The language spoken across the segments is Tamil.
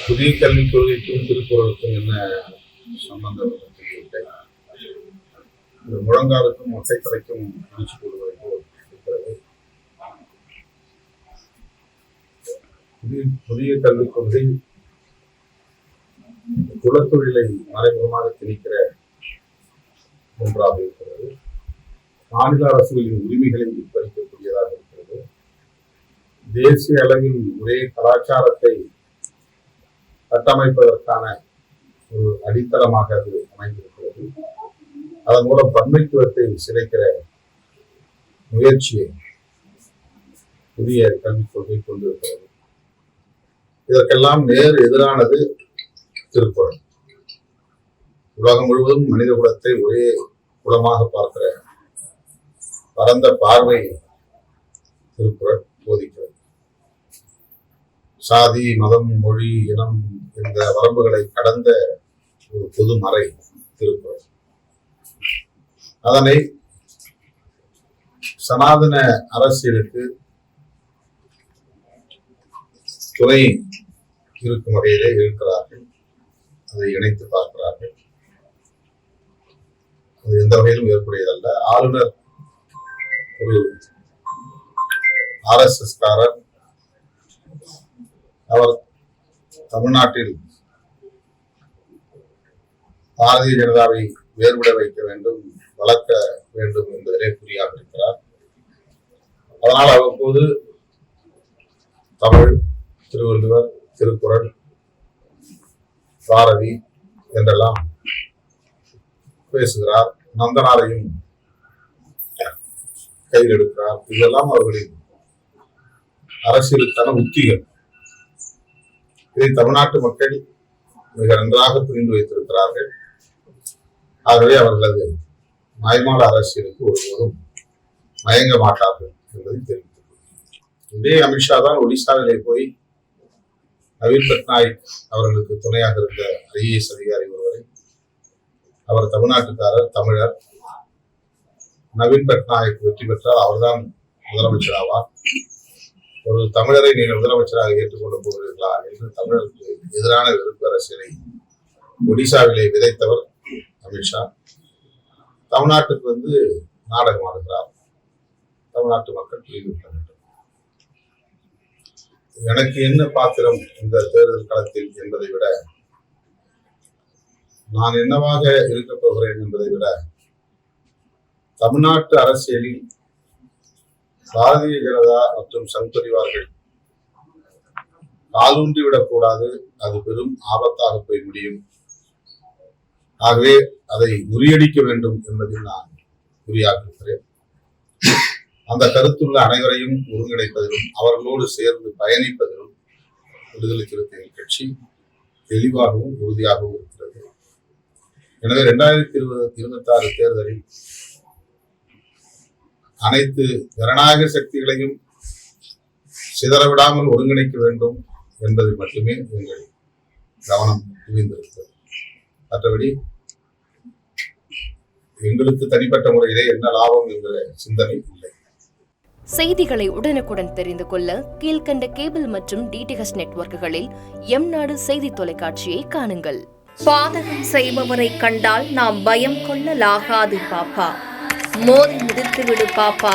புதிய கல்விக் கொள்கைக்கும் திருக்குறளுக்கும் என்ன சம்பந்தம் தெரியவில்லை. இந்த முழங்காலுக்கும் ஒற்றைத்தலைக்கும் முடிச்சு போடுவதை போல் இருக்கிறது. புதிய கல்விக் கொள்கை குலத்தொழிலை மறைமுகமாக திணிக்கிற ஒன்றாக இருக்கிறது. மாநில அரசுகளின் உரிமைகளை பறிக்கக்கூடியதாக இருக்கிறது. தேசிய அளவில் ஒரே கலாச்சாரத்தை கட்டமைப்பதற்கான ஒரு அடித்தளமாக அது அமைந்திருக்கிறது. அதன் மூலம் பன்மைத்துவத்தை சிதைக்கிற முயற்சியை புதிய கல்விக் கொள்கை கொண்டிருக்கிறது. இதற்கெல்லாம் நேர் எதிரானது திருக்குறள். உலகம் முழுவதும் மனித குலத்தை ஒரே குலமாக பார்க்கிற பரந்த பார்வை திருக்குறள் போதிக்கிறது. சாதி, மதம், மொழி, இனம் இந்த வரம்புகளை கடந்த ஒரு பொது மறை திருக்குறள். அதனை சனாதன அரசியலுக்கு துணை இருக்கும் வகையிலே இருக்கிறார்கள். அதை இணைத்து பார்க்கிறார்கள். அது எந்த வகையிலும் ஏற்புடையதல்ல. ஆளுநர் ஒரு RSS காரர். அவர் தமிழ்நாட்டில் பாரதிய ஜனதாவை வேறுபட வைக்க வேண்டும், வளர்க்க வேண்டும் என்பதிலே குறியாக இருக்கிறார். அதனால் அவ்வப்போது தமிழ், திருவள்ளுவர், திருக்குறள், பாரதி என்றெல்லாம் பேசுகிறார். நந்தனாரையும் கையில் எடுக்கிறார். இதெல்லாம் அவர்களின் அரசியலுக்கான உத்திகள். இதை தமிழ்நாட்டு மக்கள் மிக நன்றாக புரிந்து வைத்திருக்கிறார்கள். ஆகவே அவர்களது மாய்மால அரசியலுக்கு ஒருபோதும் மயங்க மாட்டார்கள் என்பதை தெரிவித்துக் கொள்கிறேன். இதே அமித்ஷா தான் ஒடிசாவிலே போய் நவீன் பட்நாயக் அவர்களுக்கு துணையாக இருந்த IAS அதிகாரி ஒருவரை, அவர் தமிழ்நாட்டுக்காரர், தமிழர், நவீன் பட்நாயக் வெற்றி பெற்றால் அவர்தான் முதலமைச்சர் ஆவார், ஒரு தமிழரை நீங்கள் முதலமைச்சராக ஏற்றுக்கொள்ள போகிறீர்களா என்று தமிழருக்கு எதிரான வெறுப்பு அரசியலை ஒடிசாவிலே விதைத்தவர் அமித்ஷா. தமிழ்நாட்டுக்கு நாடகம் ஆடுகிறார். தமிழ்நாட்டு மக்கள் புரிந்து கொள்ள வேண்டும். எனக்கு என்ன பாத்திரம் இந்த தேர்தல் களத்தில் என்பதை விட, நான் என்னவாக இருக்கப் போகிறேன் என்பதை விட, தமிழ்நாட்டு அரசியலில் பாரதிய ஜனதா மற்றும் சங் பரிவார்கள் காலூன்றிவிடக் கூடாது. அது பெரும் ஆபத்தாக போய் முடியும். ஆகவே அதை முறியடிக்க வேண்டும் என்பதில் நான் குறியாக இருக்கிறேன். அந்த கருத்துள்ள அனைவரையும் ஒருங்கிணைப்பதிலும் அவர்களோடு சேர்ந்து பயணிப்பதிலும் விடுதலை சிறுத்தைகள் கட்சி தெளிவாகவும் உறுதியாகவும் இருக்கிறது. எனவே 2026 தேர்தலில் அனைத்து ஜனநாயக சக்திகளையும் சிதறவிடாமல் ஒருங்கிணைக்க வேண்டும் என்பதில் மட்டுமே எங்கள் கவனம் குவிந்திருக்கிறது. மற்றபடி எங்களுக்கு தனிப்பட்ட முறையிலே என்ன லாபம் என்கிற சிந்தனை இல்லை. செய்திகளை உடனுக்குடன் தெரிந்து கொள்ள கீழ்கண்ட கேபிள் மற்றும் DTH நெட்வொர்க்குகளில் எம்நாடு செய்தி தொலைக்காட்சியை காணுங்கள். பாதகம் செய்பவரை கண்டால் நாம் பயம் கொள்ளலாகாது பாப்பா. மோதி மிதித்து விடு பாப்பா,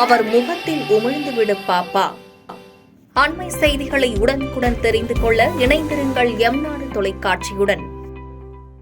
அவர் முகத்தில் உமிழ்ந்து விடு பாப்பா. அண்மை செய்திகளை உடனுக்குடன் தெரிந்து கொள்ள இணைந்திருங்கள் எம்நாடு தொலைக்காட்சியுடன்.